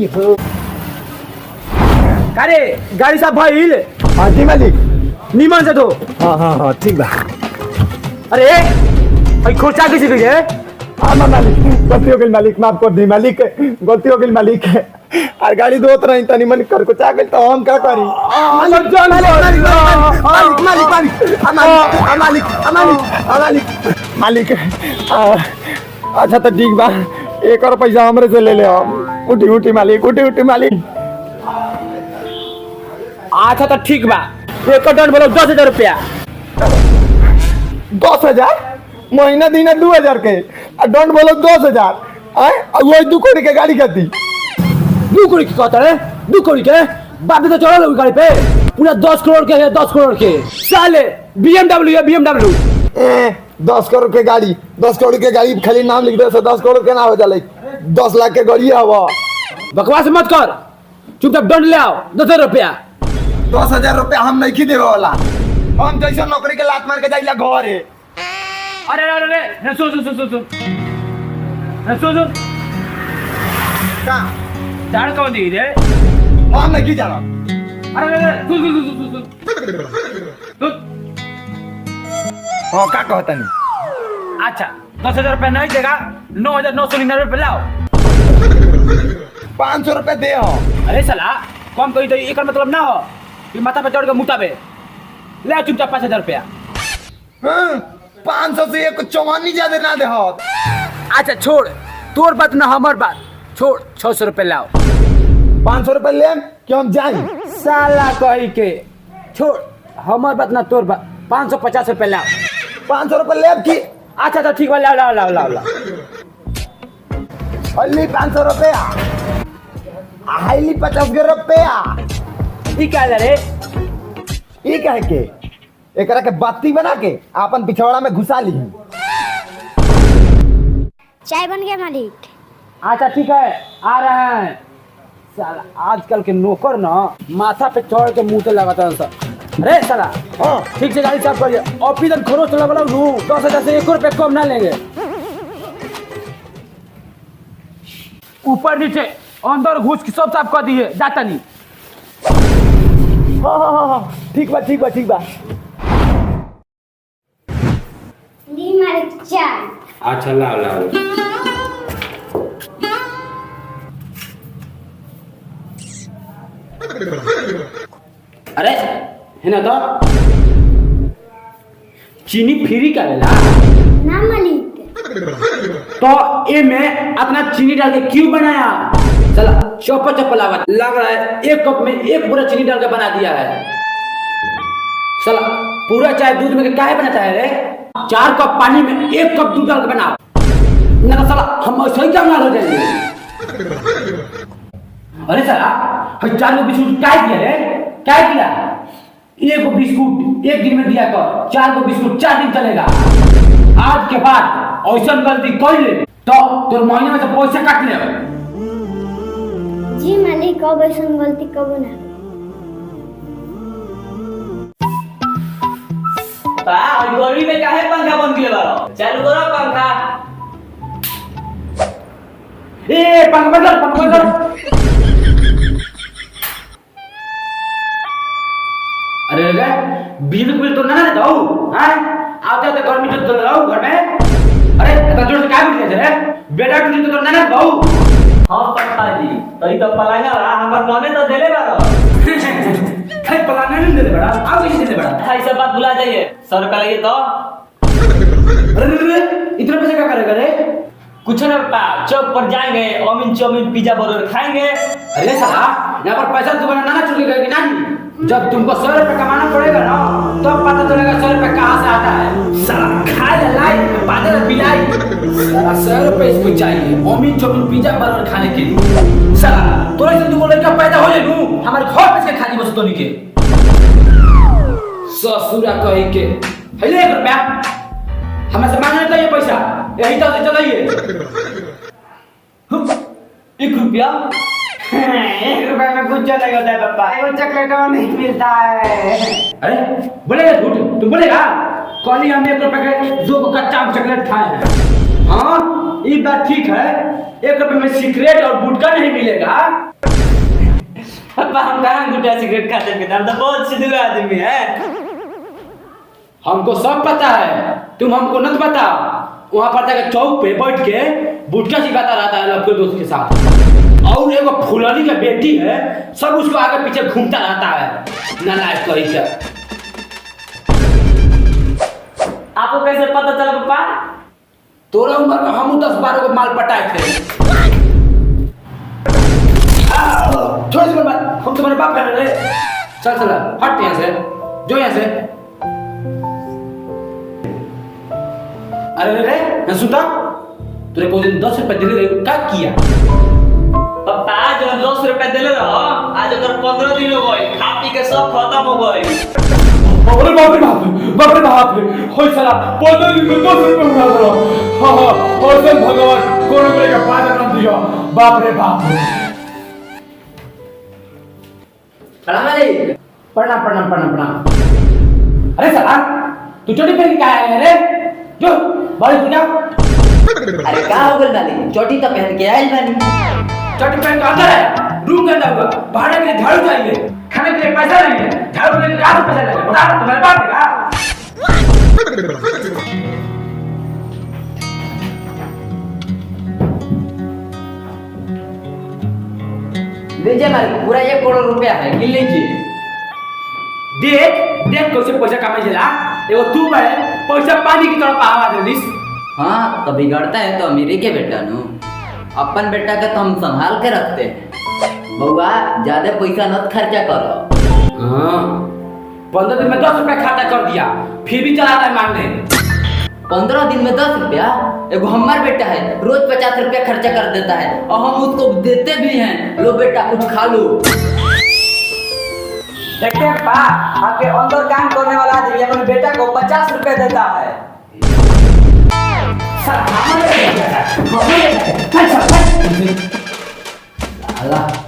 की हो अरे गाड़ी साहब भाई हाँ जी मालिक। नीमन से तो हाँ ठीक बा। अरे भाई खोचा कैसे गई है? हाँ मालिक गलती हो गई मालिक, माफ कर दी मालिक, गलती हो गई मालिक। और गाड़ी धोत रही तनी मन कर को चाह गई तो हम क्या करी? मालिक अच्छा तो ठीक बा, एक और पैसा हमरे से ले ले हम। उठी उठी मालिक, उठी उठी मालिक। अच्छा तो ठीक बा, एक दंड बोलो 10,000 रुपया। 10,000 महीना दीना 2,000 के दंड बोलो 10,000 वही 2 करोड़ के गाड़ी खाती। 2 करोड़ की कहता है? 2 करोड़ के बाप तो चढ़ा लोगी गाड़ी पे, पूरा 10 करोड़ के है। 10 करोड़ के साले BMW है, BMW। 10 करोड़ के गाड़ी, 10 करोड़ के गाड़ी खाली नाम लिख दे से 10 करोड़ के ना हो जाए। 10 लाख के गाड़ी हवा। बकवास मत कर, चुपचाप दंड ले आओ 10,000 रुपया। 10,000 रुपया हम नहीं देवे वाला, हम जैसे नौकरी के लात मार के जाइला घर है। अरे अरे अरे सुन का दाड़ कौन दी रे? हम नहीं जाना। अरे अरे सुन हाँ का कहता नहीं? अच्छा 10,000 रुपया नहीं देगा, 9,999 रुपया लाओ। 500 रुपया दे हो। अरे साला कम कही तो एक मतलब ना हो कि माथा पे चढ़ के मुता पे ले, चुपचाप 5,000 रुपया। 500 से एक चौवानी ज्यादा ना दे हो। अच्छा छोड़, तोर बात ना हमार बात छोड़, 600 रुपया लाओ। 500 रुपया ले कि हम जाए? साला कही के छोड़, हमार बात ना तोर बात। 550 रुपया लाओ। 500 रुपया ले कि? अच्छा तो ठीक बा, लाओ। हल्ली 500 रुपया, हाईली 50 रुपया। ई क्या रे? ये कह के एकरा के बाती बना के अपन पिछवाड़ा में घुसा ली। चाय बन गया मालिक। अच्छा ठीक है, आ रहे हैं। साला आजकल के नौकर ना माथा पे चढ़ के मुंह से लगाता है सब। अरे साला हाँ ठीक से गाड़ी साफ करिए। ऑफिस में खरोच लगल 10,000 से 1 रुपया कम ना लेंगे। ऊपर नीचे अंदर घुस के सब साफ कर दिए, जाता नहीं। हाँ ठीक बा। ली मालिक चाय। अच्छा लाओ। अरे है ना तो चीनी फ्री का लेला ना मालिक। तो ये मैं अपना चीनी डाल के क्यों बनाया? चला चप्पल आवाज लग रहा है। 1 कप में 1 पूरा चीनी डाल के बना दिया है। चला पूरा चाय दूध में काहे बनाता है रे? 4 कप पानी में 1 कप दूध डाल के बनाओ ना। साला हम सही क्या हो जाएंगे? अरे साला 4 को बिस्कुट क्या किया रे? क्या किया? 1 को बिस्कुट 1 दिन में दिया कर, 4 को बिस्कुट 4 दिन चलेगा। आज के बाद ऐसा गलती कर ले तो तोर महीने में से पैसा काट ले। जी मालिक, कब ऐसा गलती कब ना। गरीब में काहे पंखा बंद किए बारो? चालू करो पंखा। ए पंखा बंद। अरे बिजली बिल तो ना देता हूँ। आते गर्मी तो रहो घर में। अरे इतना जोर से क्या बिल रे? बेटा बिल तो ना देता हूँ। हाँ पंखा जी, तई तो पलाना रहा हमर मने तो देले बारो। खाई पलाना नहीं दे बड़ा, आओ कैसे दे बड़ा? ऐसा बात भुला जाइए, 100 रुपया लगे तो। अरे इतना पैसा क्या करेगा रे? कुछ ना पापा, चौक पर जाएंगे, चाउमीन पिज्जा बर्गर खाएंगे। अरे साला यहाँ पर पैसा तुम्हारा नाना चुकेगा कि नहीं? जब तुमको 100 रुपया कमाना पड़ेगा ना तब पता चलेगा 100 रुपया कहाँ से आता है। साला खाए लाई बादल बिलाई। साला 100 रुपये इसको चाहिए चाउमीन पिज्जा बर्गर खाने के लिए। साला तो ऐसे तुमको लड़का पैदा हो जाए नू हमारे घर पे से खाली बस तो निके ससुरा कहे के हेले 1 रुपया हमें से मांगने चाहिए पैसा, यही तो से चलाइए। 1 रुपया 1 रुपया में कुछ नहीं होता है पापा, वो चॉकलेट नहीं मिलता है। अरे बोलेगा झूठ? तुम बोलेगा? कल ही हम 1 रुपया के 2 कच्चा चॉकलेट खाए हैं। हाँ ये बात ठीक है, 1 रुपए में सिगरेट और गुटखा नहीं मिलेगा। पापा हम कहाँ गुटखा सिगरेट खाते पीते, हम तो बहुत सीधे आदमी है। हमको सब पता है, तुम हमको न बताओ। वहाँ पर तक चौक पे बैठ के गुटखा सिखाता रहता है अपने दोस्त के साथ, और एगो फुलनी की बेटी है, सब उसको आगे पीछे घूमता रहता है नालायक कहीं से। आपको कैसे पता चला पापा? तोरा उम्र में हम 10-12 को माल पटाए थे। छोड़ इसको बात, हम तुम्हारे बाप कर रहे। चल चल हट यहाँ से, जो यहाँ से। अरे रे सुता, तुरे को दिन 10 रुपए दिले क्या किया? पापा जो 10 रुपए दिले रहो, आज अगर 15 दिन हो गए, खा पी के सब खत्म हो गए। अरे बाप रे बाप, बाप रे बाप, होय साला 15 दिन में 10 रुपए उड़ा दो। हाँ हाँ, और सब भगवान कोरोना का पादा कर दिया। बाप रे बाप। प्रणाम अली। प्रणाम प्रणाम प्रणाम प्रणाम। अरे साला तू चोटी पहन के क्या आया है रे? जो बाल उठाओ। अरे का हो गल बाली, चोटी तो पहन के आइल बानी। चोटी पहन के अंदर है, रूम के अंदर होगा। भाड़े के लिए झाड़ू चाहिए, खाने के लिए पैसा नहीं है, झाड़ू के लिए कहाँ से पैसा लगेगा? बता तुम्हारे पास है क्या? लीजिए मालिक, पूरा 1 करोड़ रुपया है, गिन लीजिए। देख देख कैसे पैसा कमाई चला। एगो तू है पैसा पानी की तरफ आवा दे दिस। हाँ तो बिगड़ता है तो अमीरी के बेटा नु, अपन बेटा के तो हम संभाल के रखते हैं। बउआ ज्यादा पैसा न खर्चा करो। हाँ 15 दिन में 10 रुपया खाता कर दिया, फिर भी चला रहा है मांगने। 15 दिन में 10 रुपया? एगो हमार बेटा है, रोज 50 रुपया खर्चा कर देता है, और हम उसको देते भी हैं, लो बेटा कुछ खा लो। देखते हैं पा, आपके अंदर काम करने वाला आदमी अपने बेटा को 50 रुपए देता है। अल्लाह